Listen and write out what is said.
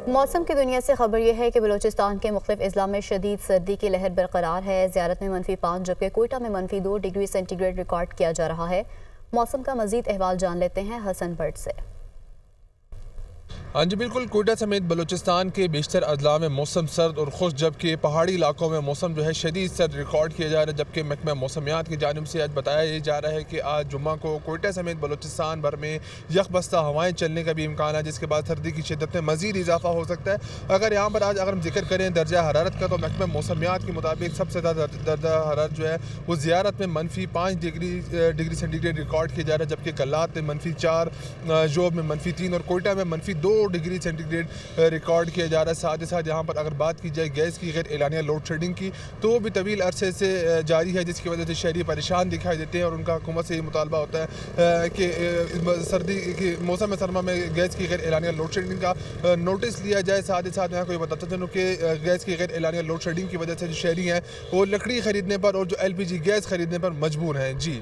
موسم کی دنیا سے خبر یہ ہے کہ بلوچستان کے مختلف اضلاع میں شدید سردی کی لہر برقرار ہے۔ زیارت میں -5 جبکہ کوئٹہ میں -2 ڈگری سینٹی گریڈ ریکارڈ کیا جا رہا ہے۔ موسم کا مزید احوال جان لیتے ہیں حسن بٹ سے۔ ہاں جی بالکل، کوئٹہ سمیت بلوچستان کے بیشتر اضلاع میں موسم سرد اور خشک، جبکہ پہاڑی علاقوں میں موسم جو ہے شدید سرد ریکارڈ کیا جا رہا ہے۔ جبکہ محکمہ موسمیات کی جانب سے آج بتایا یہ جا رہا ہے کہ آج جمعہ کو کوئٹہ سمیت بلوچستان بھر میں یک بستہ ہوائیں چلنے کا بھی امکان ہے، جس کے بعد سردی کی شدت میں مزید اضافہ ہو سکتا ہے۔ اگر یہاں پر آج ہم ذکر کریں درجہ حرارت کا، تو محکمہ موسمیات کے مطابق سب سے زیادہ درجہ حرارت جو ہے وہ زیارت میں -5 ڈگری سینٹی گریڈ ریکارڈ کیا جا رہا ہے، جبکہ کلات میں -4، جوب میں -3 اور کوئٹہ میں -2 ڈگری سینٹی گریڈ ریکارڈ کیا جا رہا ہے۔ ساتھ ہی ساتھ یہاں پر اگر بات کی جائے گیس کی غیر اعلانیہ لوڈ شیڈنگ کی، تو وہ بھی طویل عرصے سے جاری ہے، جس کی وجہ سے شہری پریشان دکھائی دیتے ہیں، اور ان کا حکومت سے یہ مطالبہ ہوتا ہے کہ سردی کی موسم سرما میں گیس کی غیر اعلانیہ لوڈ شیڈنگ کا نوٹس لیا جائے۔ ساتھ ہی ساتھ یہاں کو یہ بتاتا چلوں کہ گیس کی غیر اعلانیہ لوڈ شیڈنگ کی وجہ سے جو شہری ہیں وہ لکڑی خریدنے پر اور جو LPG گیس خریدنے پر مجبور ہیں۔ جی